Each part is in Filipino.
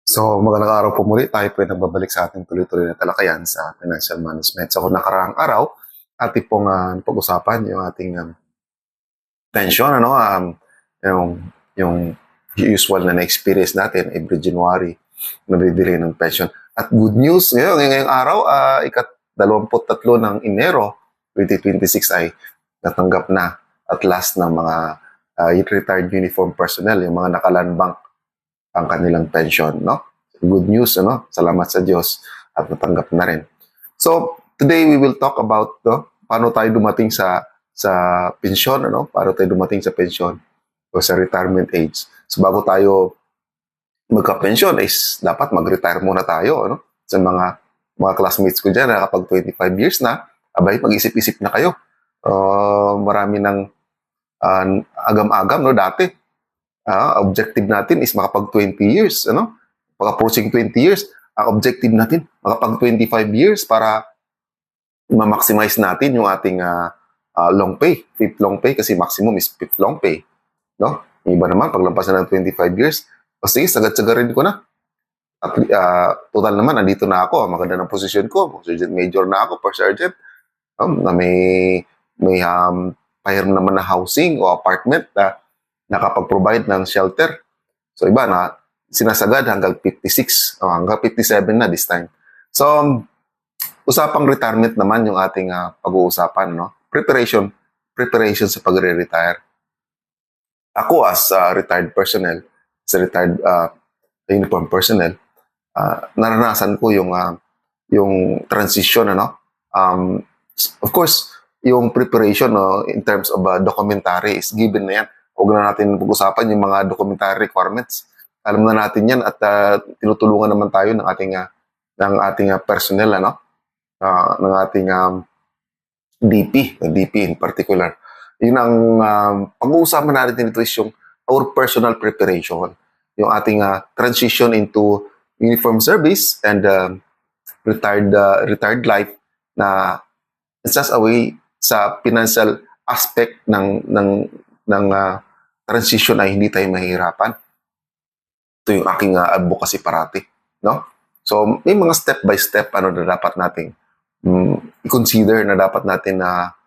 So, magandang araw po muli. Tayo po ay nagbabalik sa ating tuloy-tuloy na talakayan sa financial management. So, kung nakaraang araw, ating pong pag-usapan yung ating pension, yung usual na na-experience natin every January, nabibili ng pension. At good news, ngayong araw, ika-23 ng Enero 2026 ay natanggap na at last ng mga retired uniform personnel, yung mga nakalandbank ang kanilang pension, no? Good news, ano? Salamat sa Diyos at natanggap na rin. So, today we will talk about paano tayo dumating sa pension, ano? Paano tayo dumating sa pension o sa retirement age. So, bago tayo magka-pension is dapat mag-retire muna tayo, ano? Sa mga classmates ko diyan na kapag 25 years na, abay mag-isip-isip na kayo. Marami ng agam-agam, no, dati. Objective natin is makapag 20 years, ano? Pag approaching 20 years, ang objective natin makapag 25 years para ma-maximize natin yung ating long pay, fifth long pay, kasi maximum is fifth long pay, no? Yung iba naman, paglampasan ng 25 years, o sige, sagad-sagarin ko na. At total naman, nandito na ako, maganda ng posisyon ko, sergeant major na ako, per sergeant, na may pahiram naman na housing o apartment na nakapag-provide ng shelter. So iba na sinasagad hanggang 56 o hanggang 57 na this time. So usapang retirement naman yung ating pag-uusapan, no? Preparation sa pagre-retire. Ako as retired personnel, as retired uniform personnel, naranasan ko yung transition, ano? Of course, yung preparation, no, in terms of documentary is given na yan. Huwag na natin pag-usapan yung mga documentary requirements. Alam na natin yan at tinutulungan naman tayo ng ating personnel, ano? Ng ating DP in particular. Yun ang pag-uusapan natin dito is yung our personal preparation, yung ating transition into uniform service and retired life na it's just a way sa financial aspect ng transition ay hindi tayo mahihirapan. Ito yung aking advocacy parati, no? So, may mga step by step na dapat nating i-consider na dapat natin na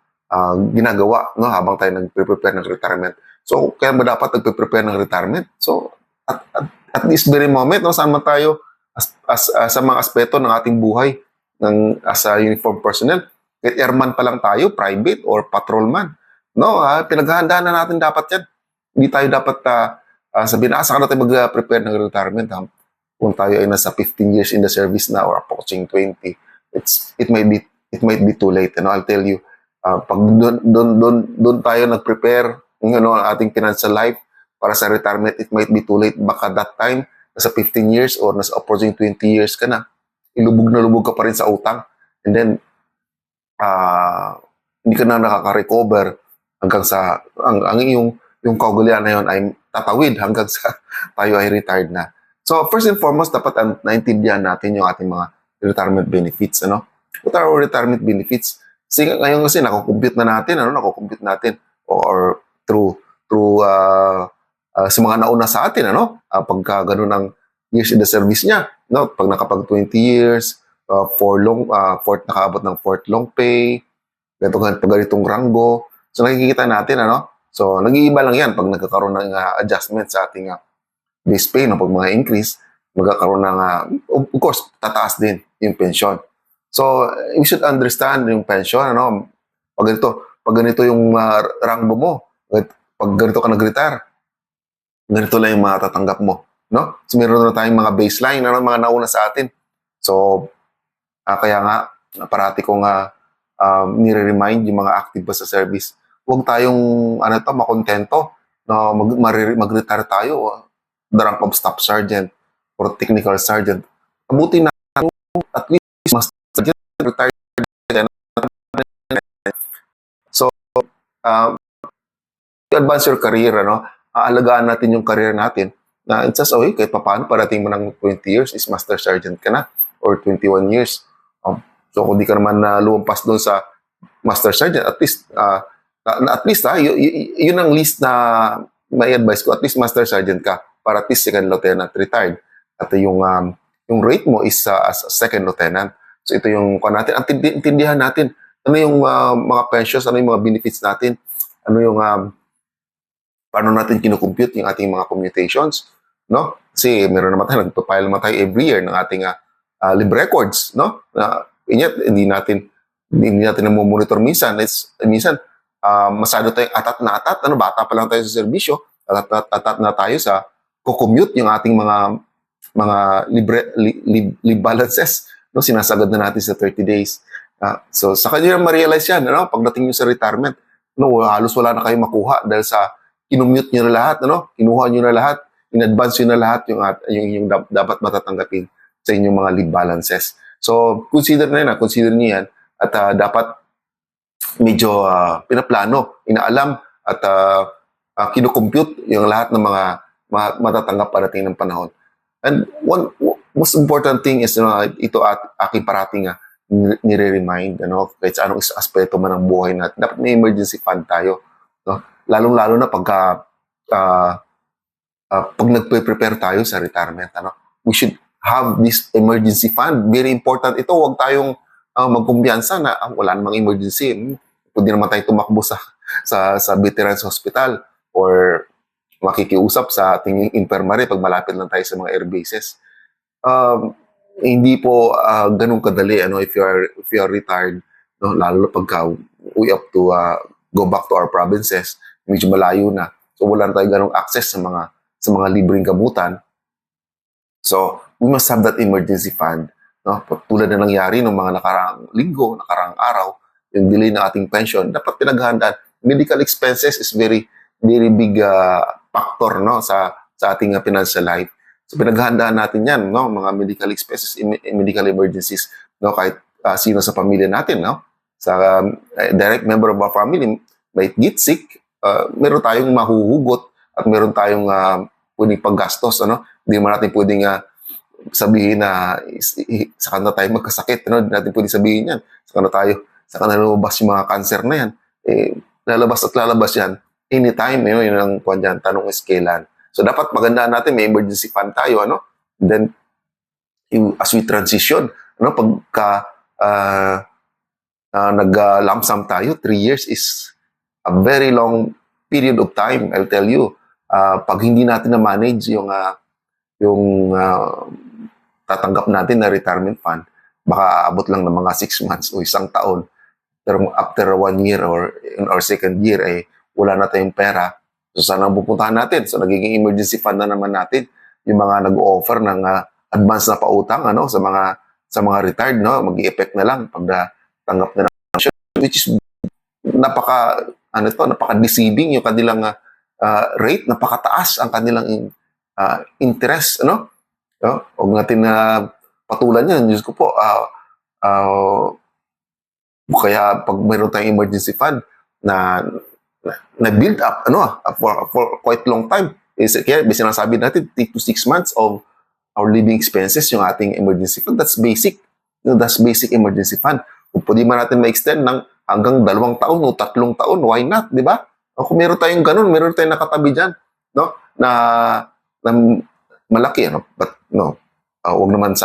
ginagawa, no, habang tayo nagpe-prepare ng retirement. So, kaya ba dapat nagpe-prepare ng retirement? So, at this very moment, no, saan man tayo sa mga aspeto ng ating buhay as a uniform personnel, kahit airman pa lang tayo, private or patrolman, no, pinaghahandaan na natin dapat yan. Hindi tayo dapat sabihin, saka na tayo mag-prepare ng retirement. Kung tayo ay nasa 15 years in the service na or approaching 20, it might be too late. You know, I'll tell you, pag doon tayo nag-prepare, ang ating financial life para sa retirement, it might be too late. Baka that time, nasa 15 years or nasa approaching 20 years ka na, ilubog na lubog ka pa rin sa utang. And then, hindi ka na nakaka-recover hanggang sa yung kaugalian na yun ay tatawid hanggang sa tayo ay retired na. So first and foremost, dapat naintindihan natin yung ating mga retirement benefits, ano? What are our retirement benefits? Ngayon kasi nakukompute natin or through sa mga nauna sa atin, ano? Pagka ganun ang years in the service niya, no? Pag nakapag 20 years, nakaabot ng fourth long pay, ganitong ranggo. So nakikita natin, ano? So nag-iiba lang yan pag nagkakaroon ng adjustment sa ating base pay, no? Pag mga increase, magkakaroon ng, of course, tataas din yung pension. So we should understand yung pension, ano? Pag ganito yung ranggo mo, pag ganito ka nag-retire, ganito lang yung matatanggap mo, no? So meron na tayong mga baseline, ano, mga nauna sa atin. So kaya nga, parati kong nire-remind yung mga active ba sa service, huwag tayong makontento na mag-retire tayo, the rank of staff sergeant or technical sergeant. Abuti na at least master sergeant, retired. So, advance your career, ano? Aalagaan natin yung career natin na it's just, kahit paano, parating mo ng 20 years is master sergeant ka na or 21 years. So kung di ka naman lumampas doon sa master sergeant, at least yun ang least na may advice ko, at least master sergeant ka para at least second lieutenant retired. at yung rate mo is as a second lieutenant. So ito yung natin, intindihan natin ano yung mga pensions, ano yung mga benefits natin, ano yung paano natin kinukompute yung ating mga commutations, no? Kasi meron naman tayo, nagpa-file naman tayo every year ng ating lib records, no? Inyat, hindi natin monitor minsan. Minsan, masyado tayong atat na atat, ano, bata pa lang tayo sa serbisyo, atat na tayo sa kukommute yung ating mga lib balances, no? Sinasagad na natin sa 30 days. So, sa kanya ma-realize yan, ano? Pagdating nyo sa retirement, no, halos wala na kayo makuha dahil sa kinumute nyo na lahat, ano? Kinuha nyo na lahat, in-advance nyo na lahat yung dapat matatanggapin sa inyong mga leave balances. So, consider nyo yan at dapat medyo pinaplano, inaalam at kinukompute yung lahat ng mga matatanggap parating ng panahon. And one most important thing is ito at aking parating nire-remind, ano, kahit sa anong aspeto man ng buhay natin, dapat may emergency fund tayo, no? Lalong-lalo na pag nagpe-prepare tayo sa retirement, ano, we should have this emergency fund. Very important ito. Huwag tayong magkumbiyansa na wala namang emergency. Pwede naman tayo tumakbo sa Veterans Hospital or makikiusap sa ating infirmary pag malapit lang tayo sa mga air bases. Hindi po ganun kadali, ano, if you are retired, no, lalo na pagka we up to go back to our provinces, medyo malayo na. So wala na tayo ganung access sa mga libreng gamutan. So we must have that emergency fund, no? Tulad na nangyari ng mga nakaraang linggo, nakaraang araw, yung delay ng ating pension, dapat pinaghahandaan. Medical expenses is very very big factor, no, sa ating financial life. So pinaghahandaan natin 'yan, no, mga medical expenses, medical emergencies, no, kahit sino sa pamilya natin, no, sa direct member of our family might get sick, meron tayong mahuhugot at meron tayong pwedeng paggastos, ano. Hindi naman natin pwedeng sabihin na saka na tayo magkasakit, ano. Hindi natin pwedeng sabihin yan, saka na lumabas yung mga cancer na yan. Lalabas yan anytime, yun ang tanong is kailan. So dapat magandaan natin, may emergency fund tayo, ano. And then as we transition, ano, pagka nag-lump sum tayo, 3 years is a very long period of time, I'll tell you. Pag hindi natin na-manage yung tatanggap natin na retirement fund, baka aabot lang ng mga 6 months o isang taon. Pero after 1 year or in our second year, wala na tayong pera. So saan ang pupuntahan natin? So nagiging emergency fund na naman natin yung mga nag-offer ng advance na pautang, ano, sa mga retired, no, mag-i-effect na lang pag tanggap na ng pension, which is napaka-deceiving yung kanilang rate, napakataas ang kanilang interest, ano? No? Huwag natin patulan yan. Diyos ko po, kaya pag mayroon tayong emergency fund na build up, ano, for quite long time, kaya sinasabi natin 3 to 6 months of our living expenses yung ating emergency fund. That's basic. That's basic emergency fund. Kung pwede man natin ma-extend ng hanggang 2 taon o 3 taon, why not, di ba? O kung meron tayong ganun, meron tayong nakatabi dyan, no, na malaki, ano, but no, wag naman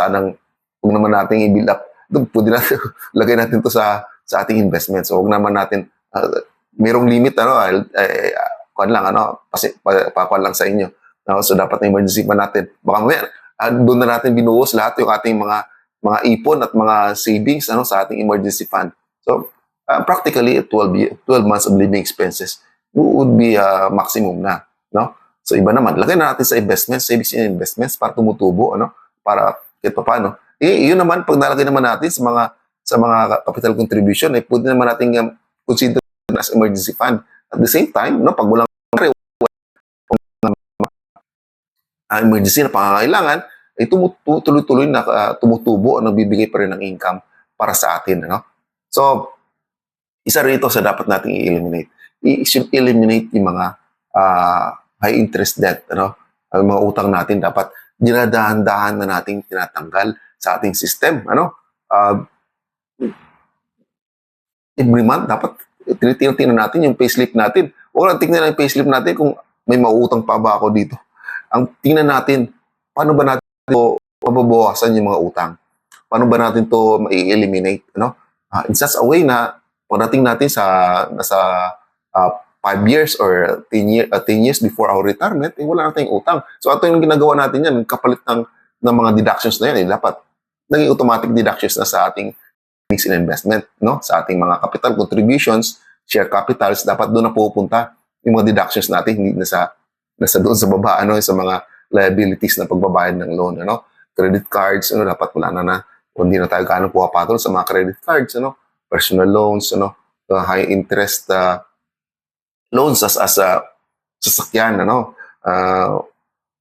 nating i-build up. Pwede natin lagay natin to sa ating investment. So wag naman natin merong limit, ano, kuan lang, ano, pakuan lang sa inyo. No? So dapat na emergency pa natin. Baka mamaya doon na natin binuhos lahat yung ating mga ipon at mga savings, ano, sa ating emergency fund. So practically 12 months of living expenses would be maximum na, no? So iba naman, lagay na natin sa investments, savings and investments para tumutubo, ano, para kahit pa paano. Yun naman, pag nalagay naman natin sa mga capital contribution, pwede naman natin consider as emergency fund. At the same time, no, pag walang emergency na pangangailangan, tuloy-tuloy na tumutubo, nagbibigay pa rin ng income para sa atin, ano? So isa rito sa dapat nating i-eliminate. I-should eliminate yung mga high interest debt, ano? Ang mga utang natin dapat dinadahan-dahan na nating tinatanggal sa ating system, ano? Every month dapat tinitingnan natin yung payslip natin. Huwag lang tingnan ang payslip natin kung may mauutang pa ba ako dito. Ang tingnan natin, paano ba natin mababawasan yung mga utang? Paano ba natin to mai-eliminate, ano? In such a way na pagdating natin sa nasa 5 years or 10 years before our retirement, wala na tayong utang. So ito yung ginagawa natin yan, kapalit ng mga deductions na yan, dapat naging automatic deductions na sa ating savings and investment, no? Sa ating mga capital contributions, share capitals, dapat doon na pupunta yung mga deductions natin, hindi nasa doon sa baba, ano, sa mga liabilities na pagbabayad ng loan, ano? Credit cards, ano, dapat wala na, hindi na tayo gaano pumapatol sa mga credit cards, ano? Personal loans, ano? High interest loans as a sasakyan, ano?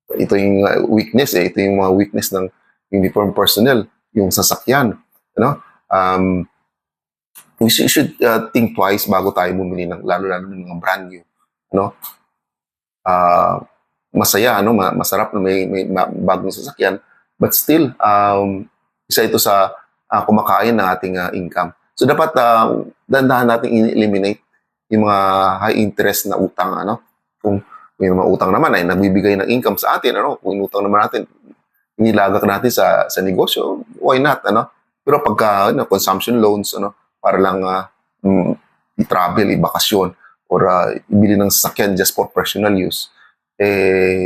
Ito yung weakness, ito yung mga weakness ng uniform personnel, yung sasakyan, ano? We should think twice bago tayo bumili ng lalo-lalo ng mga brand new, ano? Masaya, ano, masarap na may bagong sasakyan, but still isa ito sa kumakain ng ating income. So dapat dahan-dahan nating eliminate yung mga high interest na utang, ano. Kung may mga utang naman ay nagbibigay ng income sa atin, ano, kung inutang naman natin, inilagak natin sa negosyo, why not, ano? Pero pagka consumption loans, ano, para lang i-travel, i-bakasyon, or ibili ng sasakyan just for personal use,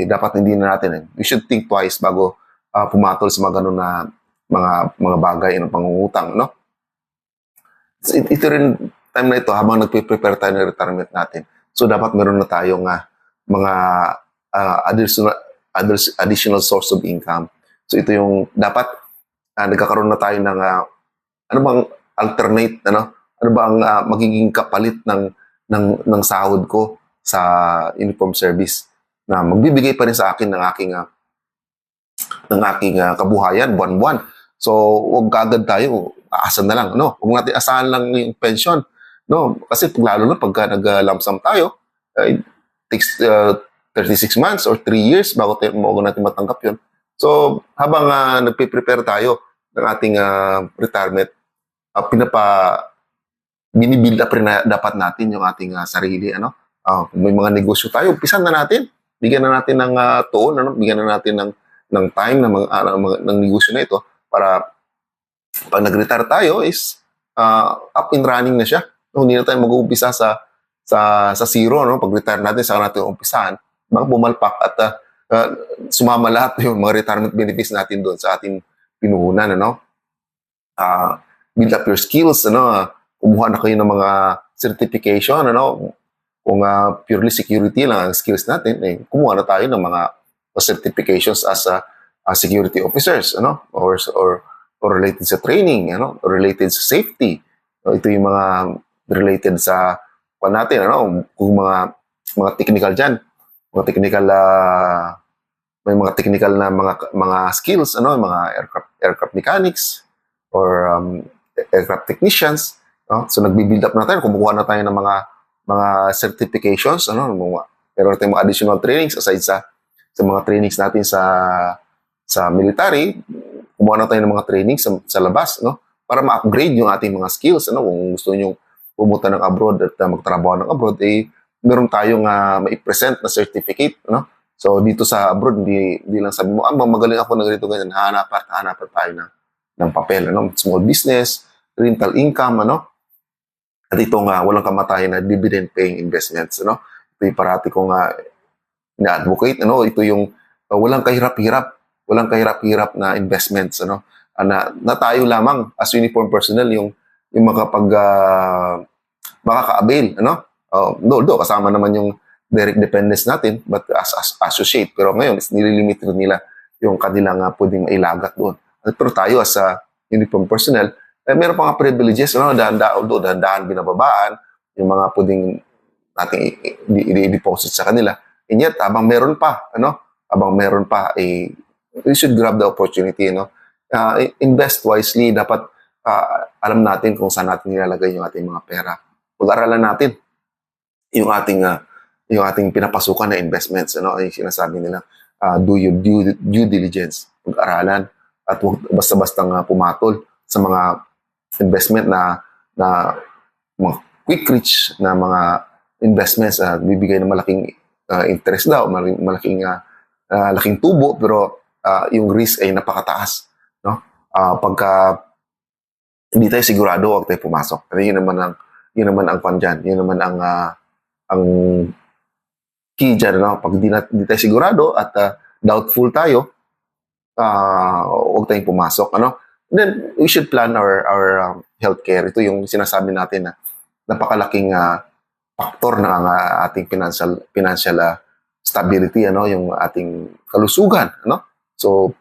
dapat hindi na natin. We should think twice bago pumatol sa mga ganun na mga bagay ng pangungutang, no? So, ito rin time na ito habang nagpe-prepare tayo ng retirement natin. So dapat meron na tayong mga additional source of income. So ito yung dapat nagkakaroon na tayo ng ano bang alternate, ano? Ano ba ang magiging kapalit ng sahod ko sa uniform service na magbibigay pa rin sa akin ng aking kabuhayan buwan-buwan. So, huwag kaagad tayo, aasan na lang, no? Huwag natin asahan lang yung pension, no? Kasi lalo na pagka nag-lump sum tayo, it takes 36 months or 3 years bago natin matanggap yun. So, habang nagpe-prepare tayo ng ating retirement, binibuild up rin na dapat natin yung ating sarili, ano? Kung may mga negosyo tayo, umpisan na natin. Bigyan na natin ng tuon, ano? Bigyan na natin ng time ng negosyo na ito para pag nag-retire tayo is up and running na siya. No, hindi na tayo mag-uumpisa sa zero, no? Pag-retire natin, saka natin umpisahan, baka bumalpak at sumama lahat yung mga retirement benefits natin doon sa ating pinuhunan, ano? Build up your skills, ano? Kumuha na kayo ng mga certification, ano? Kung purely security lang ang skills natin, kumuha na tayo ng mga certifications as security officers, ano? Or related sa training, ano? Or related sa safety. Ito yung mga related sa natin, ano? Kung mga technical diyan, mga technical may mga technical na mga skills, ano? Mga aircraft mechanics or aircraft technicians, no? So nagbi-build up na tayo, kumukuha na tayo ng mga certifications, ano? Meron tayong mga additional trainings aside sa mga trainings natin sa military, kumuha na tayo ng mga trainings sa labas, no? Para ma-upgrade yung ating mga skills, ano? Kung gusto niyo pumunta ng abroad at magtrabaho ng abroad, meron tayong mai-present na certificate, no? So dito sa abroad, hindi lang sabi mo, magaling ako na ganito ganyan, hanapan tayo ng papel, ano? Small business, rental income, ano? At itong walang kamatayan na dividend paying investments, ano? Ito yung parati kong ina-advocate, ano? Ito yung walang kahirap-hirap na investments, ano? Na tayo lamang as uniform personnel yung makaka-avail, ano? Although kasama naman yung direct dependence natin, but as associate. Pero ngayon, nililimit nila yung kanilang pwedeng mailagat doon. Pero tayo as uniform personnel, meron pa nga privileges, ano? Dahan-dahan binababaan yung mga pwedeng nating i-deposit sa kanila. And yet, habang meron pa, we should grab the opportunity, no? Invest wisely. Dapat alam natin kung saan natin nilalagay yung ating mga pera. Pag-aralan natin yung ating pinapasukan na investments, ano? Yung sinasabi nila, do your due diligence. Pag-aralan at huwag basta-bastang pumatol sa mga investment na mga quick reach na mga investments na bibigay ng malaking interest daw, malaking tubo, pero yung risk ay napakataas, no? Pagka hindi tayo sigurado, huwag tayo pumasok. Pero yun naman ang pan dyan. Yun naman ang key dyan, no? Pag hindi tayo sigurado at doubtful tayo, huwag tayong pumasok, ano? Then, we should plan our healthcare. Ito yung sinasabi natin na napakalaking factor ng ating financial stability, ano, yung ating kalusugan, ano? So,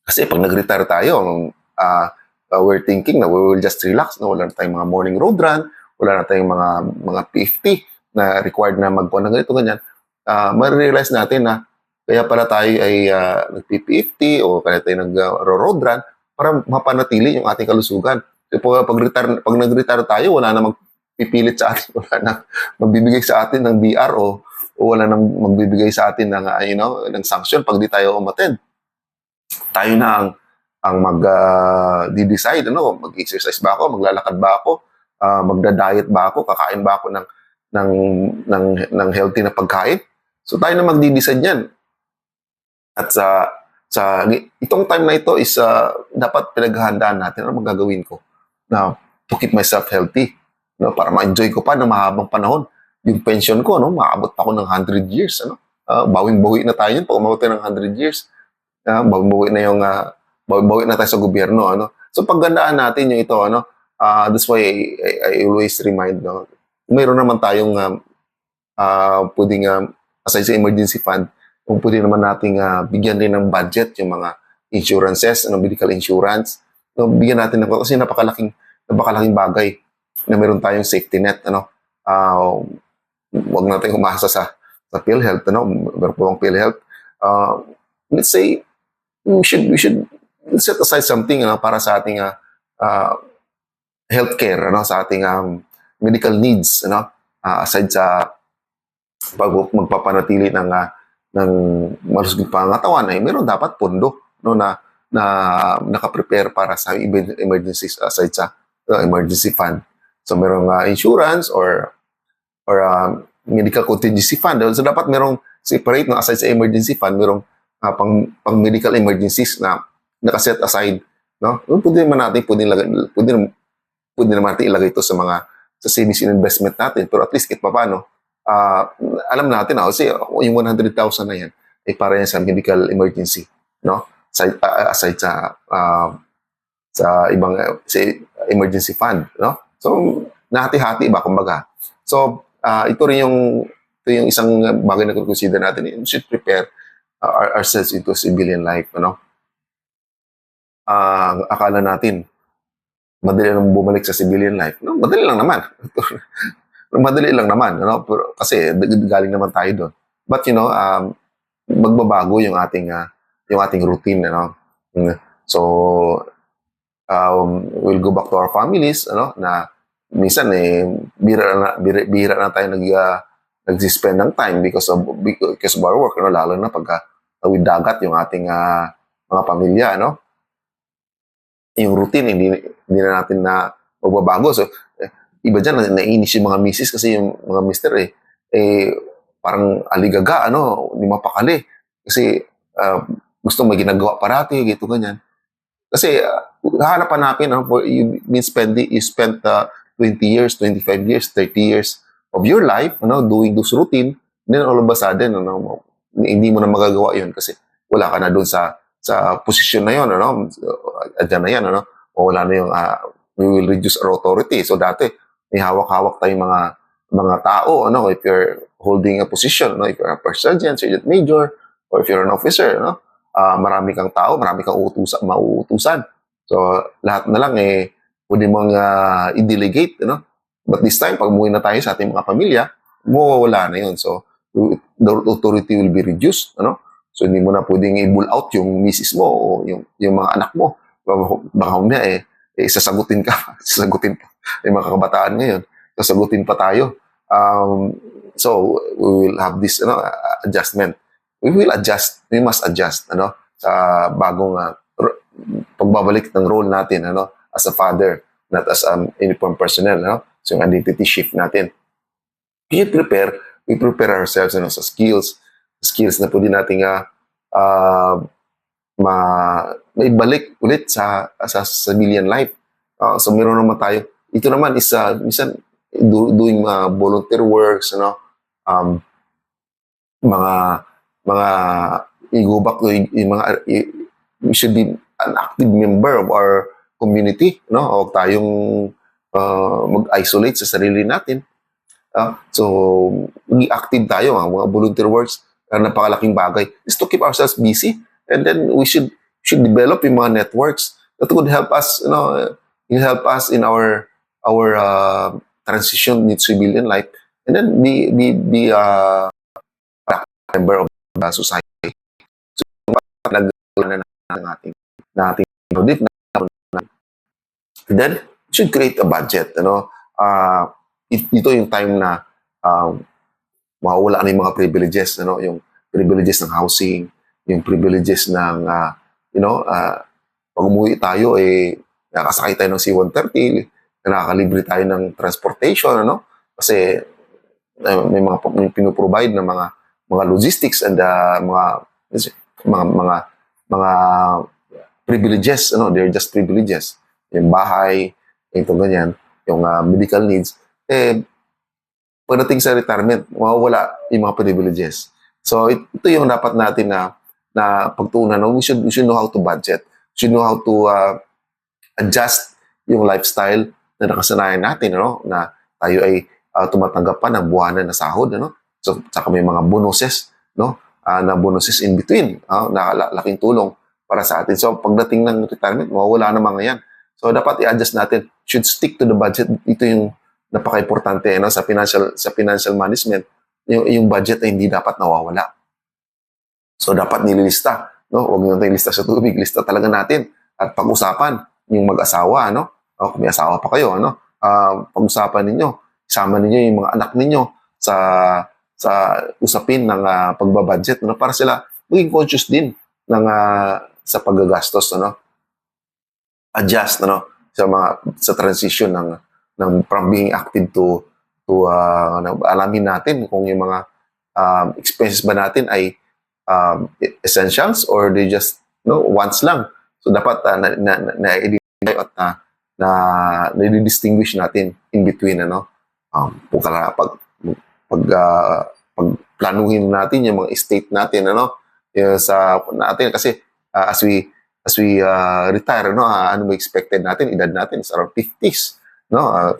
kasi pag nag-retire tayo, we're thinking na we will just relax, no? Wala na tayong mga morning road run, wala na tayong mga PFT na required na magpuan ng ganito, ganyan. Ma-realize natin na kaya pala tayo ay nag-PFT o kaya tayo nag-road run para mapanatili yung ating kalusugan. So, pag nag-retire tayo, wala na magpipilit sa atin, wala na magbibigay sa atin ng BR o wala na magbibigay sa atin ng ng sanction pag di tayo umattend. Tayo na ang mag-decide, mag-exercise ba ako, maglalakad ba ako, magda-diet ba ako, kakain ba ako ng healthy na pagkain. So tayo na magdi-decide yan. At sa itong time na ito is dapat pinaghahandaan natin ano magagawin ko na to keep myself healthy, para ma-enjoy ko pa ng mahabang panahon. Yung pension ko, maabot pa ako ng 100 years, bawing-bawi na tayo yun pag umabot ng 100 years. Bawi na tayo sa gobyerno, So paggandaan natin yung ito, that's why I always remind, mayroon naman tayong pwedeng aside sa emergency fund, kung pwede naman nating bigyan din ng budget yung mga insurances, medical insurance. Bigyan natin kasi napakalaking bagay na meron tayong safety net, wag natin umasa sa PhilHealth, meron po ang PhilHealth. Let's say we should set aside something para sa ating healthcare, sa ating medical needs, aside sa magpapanatili ng malusog pangangatawan, ay meron dapat pondo, na naka-prepare para sa emergencies aside sa emergency fund. So merong insurance or medical contingency fund. So dapat merong separate, aside sa emergency fund, merong pang medical emergencies na nakaset aside, pwede naman natin ilagay ito sa savings and investment natin, pero at least kahit paano alam natin kasi yung 100,000 na yan ay para yan sa medical emergency, aside sa ibang emergency fund, so nahati-hati ba kumbaga. So ito yung isang bagay na consider natin. We should prepare ourselves into civilian life, akala natin madali lang bumalik sa civilian life. Madali lang naman. Madali lang naman, pero kasi galing naman tayo doon. But magbabago yung ating routine, So we'll go back to our families, na minsan bihira na tayo nag-spend ng time because of our work, lalo na pagka tawid dagat yung ating mga pamilya, yung routine hindi na natin na magbabago. So iba dyan, naiinis yung mga misis kasi yung mga mister parang aligaga, hindi mapakali kasi gusto may ginagawa parati, gito ganyan. Kasi hanap-hanapin, you spent 20 years, 25 years, 30 years of your life, doing those routine, then all of a sudden, hindi mo na magagawa yun kasi wala ka na doon sa posisyon na yun, adyan na yan, o wala na yung we will reduce our authority. So dati may hawak-hawak tayong mga tao, if you're holding a position, if you're a first sergeant, sergeant major, or if you're an officer, marami kang tao, marami kang mauutusan. So lahat na lang pwede mong i-delegate, But this time, pag umuwi na tayo sa ating mga pamilya, mawawala na yun. So the authority will be reduced, So hindi mo na pwedeng i-bull out yung misis mo o yung mga anak mo. Baka umya sasagutin ka. Sasagutin pa. Yung mga kabataan ngayon. Sasagutin pa tayo. So we will have this adjustment. We will adjust. We must adjust sa bagong pagbabalik ng role natin as a father, not as uniform personnel. So yung identity shift natin. We prepare ourselves sa skills na pwede nating maibalik ulit sa civilian life. So meron naman tayo. Ito naman is minsan doing volunteer works, mga mga i-go back to yung mga we should be an active member of our community, no? Huwag tayong mag-isolate sa sarili natin. So, maging active tayo, mga volunteer works, napakalaking bagay is to keep ourselves busy, and then we should develop yung mga networks that would help us, will help us in our transition in civilian life, and then be a member of the society. So, nagagawa na nating audit na, and then should create a budget, ito yung time na mawawala na yung mga privileges, yung privileges ng housing, yung privileges ng pag umuwi tayo nakasakay tayo ng C-130, nakakalibre tayo ng transportation, kasi may mga pinoprovide ng mga logistics and mga privileges, they're just privileges. Yung bahay, yung ganyan, yung medical needs, pagdating sa retirement, mawawala yung mga privileges. So, ito yung dapat natin na pagtuunan. We should know how to budget. We should know how to adjust yung lifestyle na nakasanayan natin, na tayo ay tumatanggap pa ng buwanan na sahod, So, saka may mga bonuses, na bonuses in between, na laking tulong para sa atin. So, pagdating ng retirement, mawawala na mga yan. So, dapat i-adjust natin. Should stick to the budget. Ito yung napaka-importante sa financial management. Yung budget ay hindi dapat nawawala. So, dapat nililista. Huwag nyo natin lista sa tubig. Lista talaga natin. At pag-usapan yung mag-asawa. Kung may asawa pa kayo. Pag-usapan ninyo. Isama ninyo yung mga anak ninyo sa usapin ng pagbabudget. Para sila maging conscious din sa paggagastos. Adjust sa transition ng from being active to alamin natin kung yung mga expenses ba natin ay essentials or they just wants lang. So dapat na-identify at na-distinguish natin in between pag planuhin natin yung mga estate natin sa natin kasi as we retire, ano ba expected natin? Edad natin is around 50s.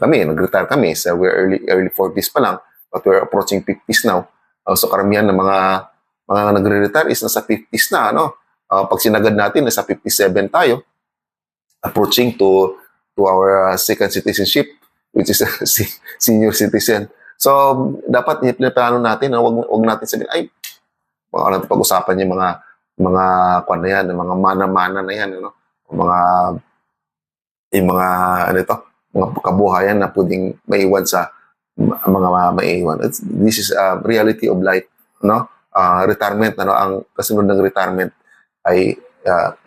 Kami, nag-retire kami. So we're early 40s pa lang, but we're approaching 50s now. So karamihan ng mga nagre-retire is nasa 50s na. Pag sinagad natin, nasa 57 tayo, approaching to our second citizenship, which is a senior citizen. So, dapat plano natin, wag natin sabihin, baka natin pag-usapan yung mga kwan na yan, mga mana-mana na yan, mga kabuhayan na pwedeng maiwan sa mga maiwan. This is a reality of life, retirement, ang kasunod ng retirement ay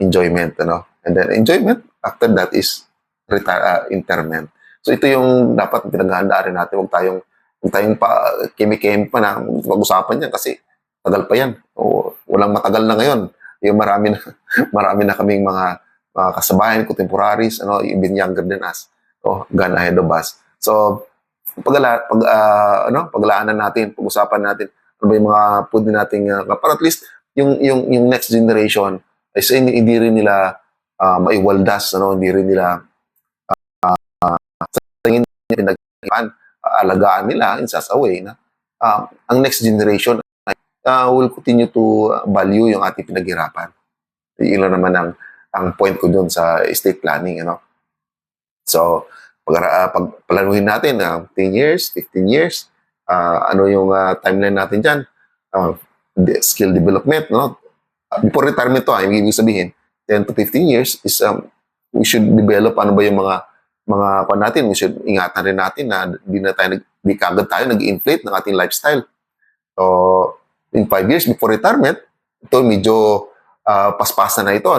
enjoyment, and then enjoyment after that is interment. So ito yung dapat pinaghahandaan natin. Huwag tayong kimi-kimi pa na mag-usapan yan kasi tagal pa yan. Walang matagal na ngayon. Yung marami na kaming mga kasabayan, contemporaries, even younger than us. Gone ahead of us. So, paglaanan natin, pag-usapan natin, ano ba yung mga pwede nating, para at least, yung next generation, ay hindi rin nila maiwaldas, hindi rin nila sa tingin nila alagaan nila in such a way na ang next generation will continue to value yung ating pinaghirapan. Yun naman ang point ko dun sa estate planning. So, pagplanuhin natin 10 years, 15 years, ano yung timeline natin dyan? Skill development, before retirement to, ibig sabihin, 10 to 15 years is we should develop ano ba yung mga kwan natin. We should ingatan rin natin na di kagad tayo nag-inflate ng ating lifestyle. So, in 5 years before retirement, ito medyo paspasan na ito,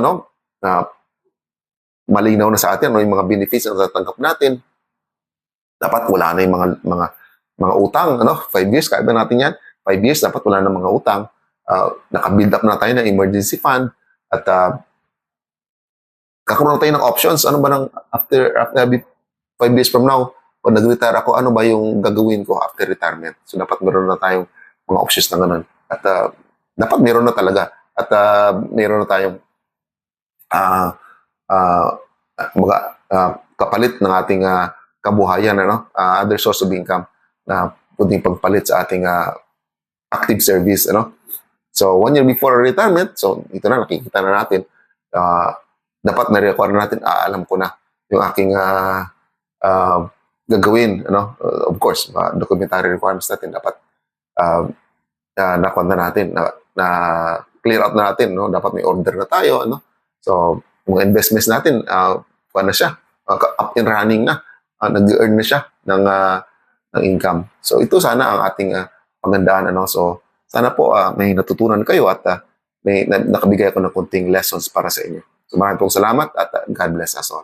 malinaw na sa atin yung mga benefits na natatanggap natin. Dapat wala na yung mga utang, 5 years, kaya ba natin yan? 5 years, dapat wala na mga utang. Naka-build up na tayo ng emergency fund. At kakaroon tayo ng options. Ano ba ng after 5 years from now, pag nag-retire ako, ano ba yung gagawin ko after retirement? So, dapat meron na tayong mga options na ganun. At dapat meron na talaga. At meron na tayong mga kapalit ng ating kabuhayan, ano? Other source of income na pwedeng pagpalit sa ating active service, ano? So, 1 year before retirement, so ito na, nakikita na natin, dapat na-require natin, alam ko na yung aking gagawin, ano? Of course, documentary requirements natin dapat nakuha na natin, na clear out na natin, no? Dapat may order na tayo, ano? So, mga investments natin, kuha na siya, up and running na, nag-earn na siya ng income. So, ito sana ang ating pagandaan, ano? So, sana po may natutunan kayo at may nakabigay ako ng kunting lessons para sa inyo. So, maraming pong salamat at God bless us all.